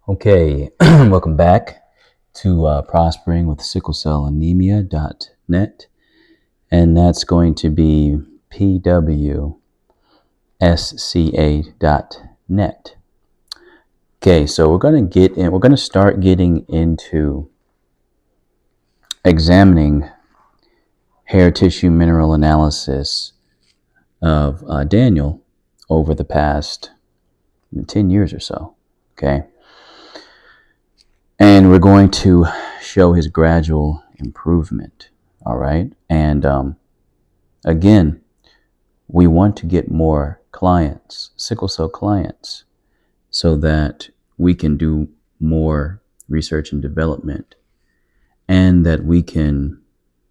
Okay, welcome back to Prospering with Sickle Cell Anemia.net, and that's going to be pwsca.net. Okay, so we're going to start getting into examining hair tissue mineral analysis of Daniel over the past 10 years or so. Okay. And we're going to show his gradual improvement. All right. And again, we want to get more clients, sickle cell clients, so that we can do more research and development, and that we can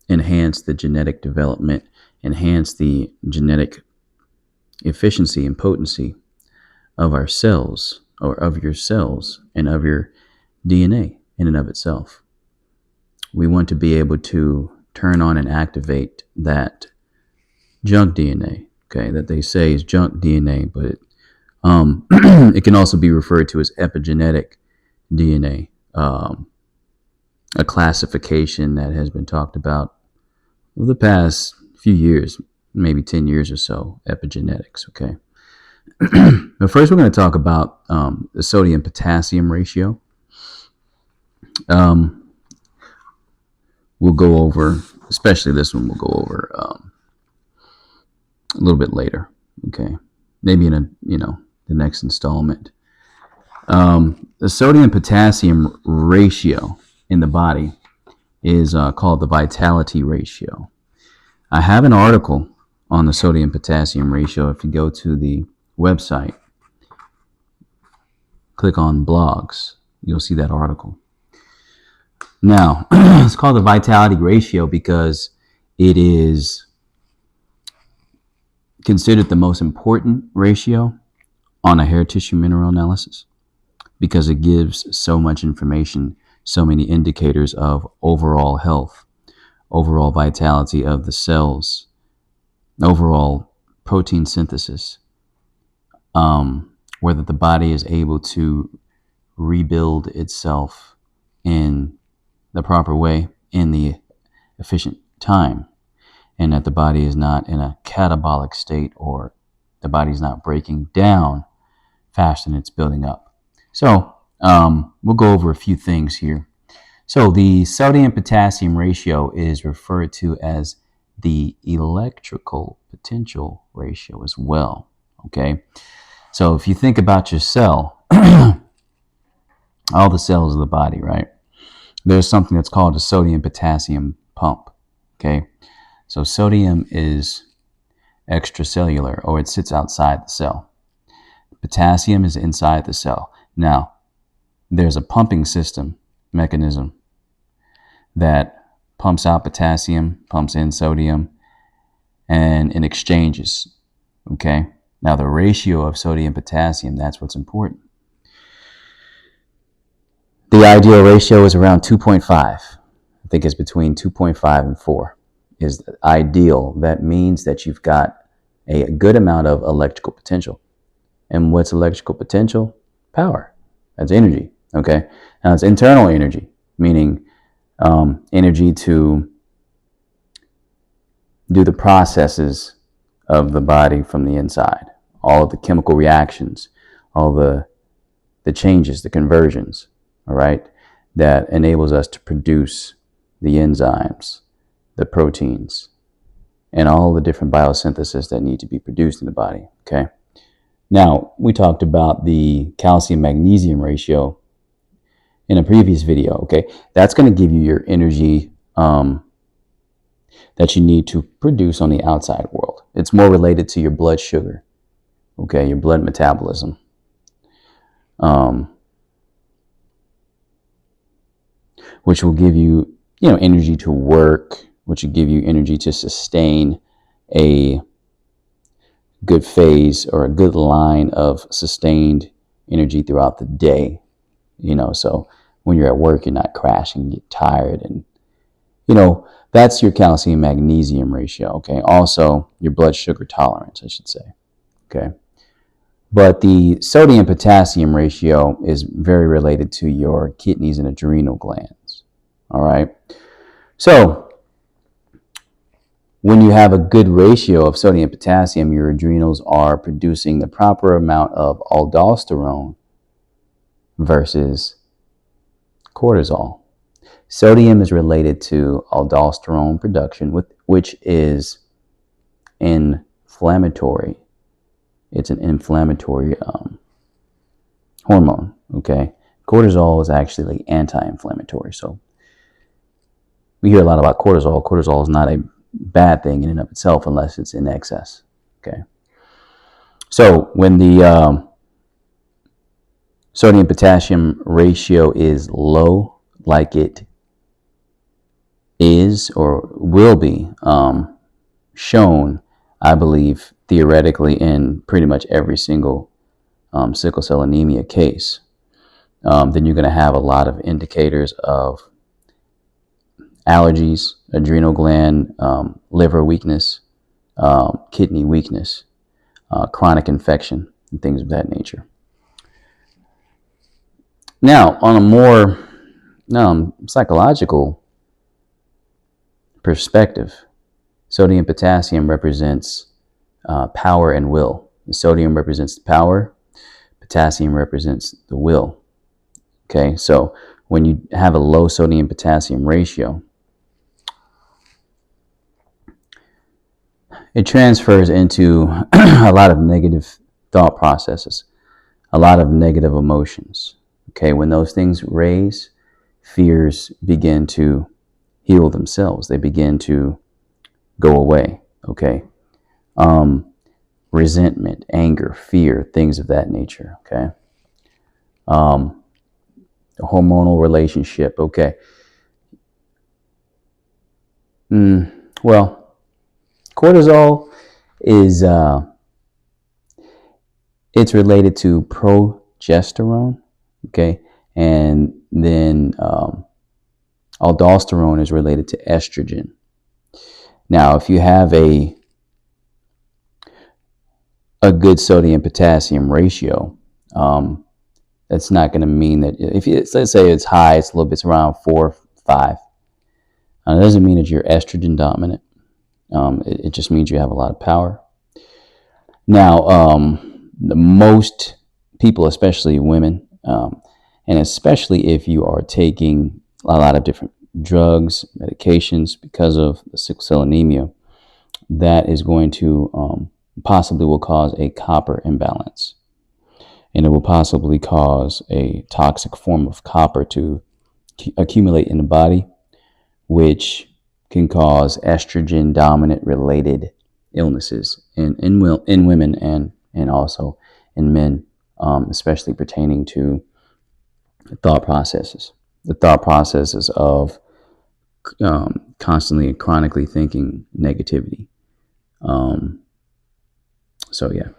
enhance the genetic development, enhance the genetic efficiency and potency of our cells, or of your cells, and of your DNA in and of itself. We want to be able to turn on and activate that junk DNA, okay, that they say is junk DNA, but it can also be referred to as epigenetic DNA, a classification that has been talked about over the past few years, maybe 10 years or so, epigenetics, okay. But first we're going to talk about the sodium-potassium ratio. We'll go over, especially this one, we'll go over a little bit later, okay? Maybe in the next installment. The sodium-potassium ratio in the body is called the vitality ratio. I have an article on the sodium-potassium ratio. If you go to the website, click on blogs, you'll see that article. Now, it's called the vitality ratio because it is considered the most important ratio on a hair tissue mineral analysis, because it gives so much information, so many indicators of overall health, overall vitality of the cells, overall protein synthesis, whether the body is able to rebuild itself in the proper way, in the efficient time, and that the body is not in a catabolic state, or the body is not breaking down faster than it's building up. So we'll go over a few things here. So the sodium-potassium ratio is referred to as the electrical potential ratio as well, okay? So if you think about your cell, all the cells of the body, right? There's something that's called a sodium-potassium pump, okay? So sodium is extracellular, or it sits outside the cell. Potassium is inside the cell. Now, there's a pumping system mechanism that pumps out potassium, pumps in sodium, and it exchanges, okay? Now, the ratio of sodium-potassium, that's what's important. The ideal ratio is around 2.5. I think it's between 2.5 and 4 is ideal. That means that you've got a good amount of electrical potential. And what's electrical potential? Power. That's energy, okay? Now, it's internal energy, meaning energy to do the processes of the body from the inside, all of the chemical reactions, all the changes, the conversions, all right, that enables us to produce the enzymes, the proteins, and all the different biosynthesis that need to be produced in the body, okay? Now, we talked about the calcium-magnesium ratio in a previous video, okay? That's going to give you your energy that you need to produce on the outside world. It's more related to your blood sugar, okay, your blood metabolism. Which will give you, energy to work, which will give you energy to sustain a good phase or a good line of sustained energy throughout the day. So when you're at work, you're not crashing, you get tired, and that's your calcium magnesium ratio, okay? Also your blood sugar tolerance, I should say, okay? But the sodium potassium ratio is very related to your kidneys and adrenal glands. All right. So when you have a good ratio of sodium potassium, your adrenals are producing the proper amount of aldosterone versus cortisol. Sodium is related to aldosterone production, which is inflammatory. It's an inflammatory hormone. Okay, cortisol is actually anti-inflammatory. So we hear a lot about cortisol. Cortisol is not a bad thing in and of itself unless it's in excess. Okay, so when the sodium potassium ratio is low, like it is or will be shown, I believe, theoretically in pretty much every single sickle cell anemia case, then you're going to have a lot of indicators of allergies, adrenal gland, liver weakness, kidney weakness, chronic infection, and things of that nature. Now, on a more psychological perspective, sodium potassium represents power and will. The sodium represents the power, potassium represents the will. Okay, so when you have a low sodium potassium ratio, it transfers into a lot of negative thought processes, a lot of negative emotions. Okay, when those things raise, fears begin to heal themselves. They begin to go away. Okay, resentment, anger, fear, things of that nature. Okay, hormonal relationship. Okay, well, cortisol is it's related to progesterone. Okay, and then aldosterone is related to estrogen. Now, if you have a good sodium potassium ratio, that's not going to mean that if you, let's say it's high, it's a little bit, it's around 4, 5. It doesn't mean that you're estrogen dominant. It just means you have a lot of power. Now, the most people, especially women, and especially if you are taking a lot of different drugs, medications because of the sickle cell anemia, that is going to possibly will cause a copper imbalance. And it will possibly cause a toxic form of copper to accumulate in the body, which can cause estrogen dominant related illnesses in women and also in men, especially pertaining to thought processes. The thought processes of constantly and chronically thinking negativity. So yeah.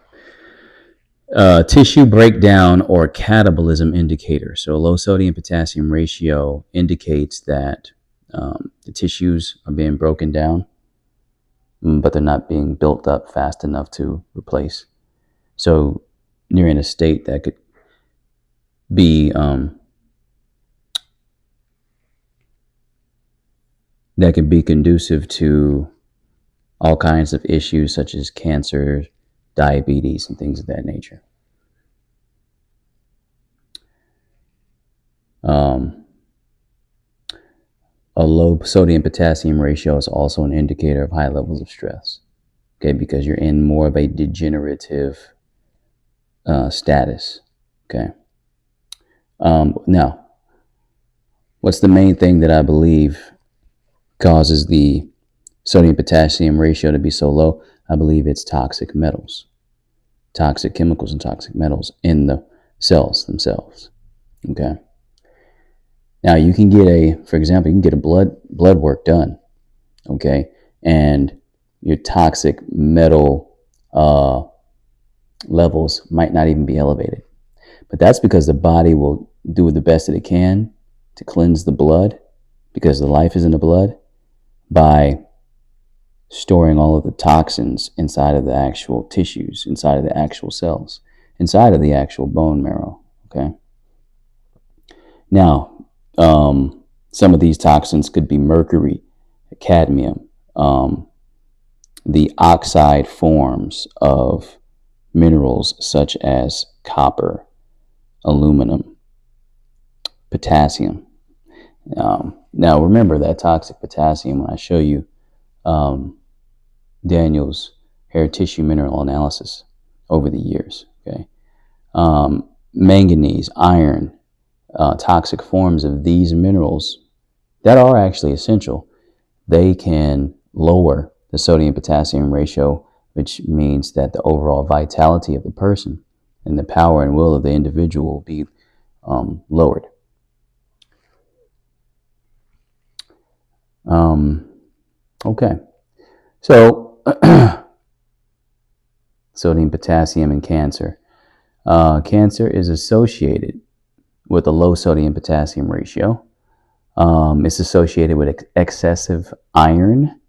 Tissue breakdown or catabolism indicator. So low sodium potassium ratio indicates that the tissues are being broken down, but they're not being built up fast enough to replace. So you're in a state that could be conducive to all kinds of issues such as cancer, diabetes, and things of that nature. A low sodium potassium ratio is also an indicator of high levels of stress. Okay, because you're in more of a degenerative status. Okay. Now, what's the main thing that I believe causes the sodium potassium ratio to be so low? I believe it's toxic metals, toxic chemicals and toxic metals in the cells themselves. Okay. Now you can get for example, you can get a blood work done. Okay. And your toxic metal levels might not even be elevated. But that's because the body will do the best that it can to cleanse the blood, because the life is in the blood, by storing all of the toxins inside of the actual tissues, inside of the actual cells. inside of the actual bone marrow. Okay. Now, some of these toxins could be mercury, cadmium, the oxide forms of minerals such as copper, aluminum, potassium. Now, remember that toxic potassium when I show you Daniel's hair tissue mineral analysis over the years. Okay, manganese, iron, toxic forms of these minerals that are actually essential. They can lower the sodium potassium ratio, which means that the overall vitality of the person and the power and will of the individual will be lowered. Okay, so sodium, potassium, and cancer. Cancer is associated with a low sodium potassium ratio. It's associated with excessive iron,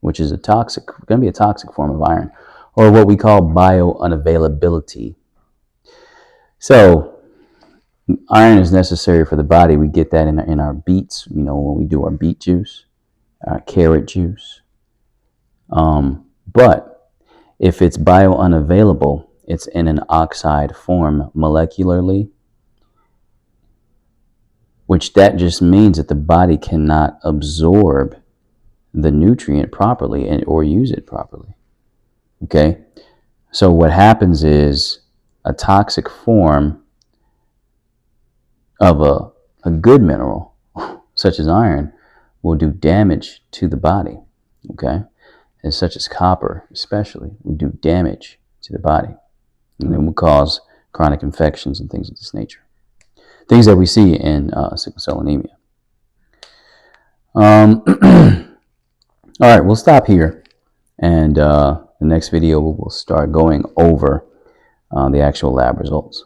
which is going to be a toxic form of iron, or what we call biounavailability. So, iron is necessary for the body. We get that in our beets, when we do our beet juice, our carrot juice. But if it's biounavailable, it's in an oxide form molecularly, which that just means that the body cannot absorb the nutrient properly or use it properly. Okay? So what happens is a toxic form of a good mineral, such as iron, will do damage to the body. Okay? And such as copper, especially, will do damage to the body. And it will cause chronic infections and things of this nature. Things that we see in sickle cell anemia. All right, we'll stop here. And the next video, we'll start going over the actual lab results.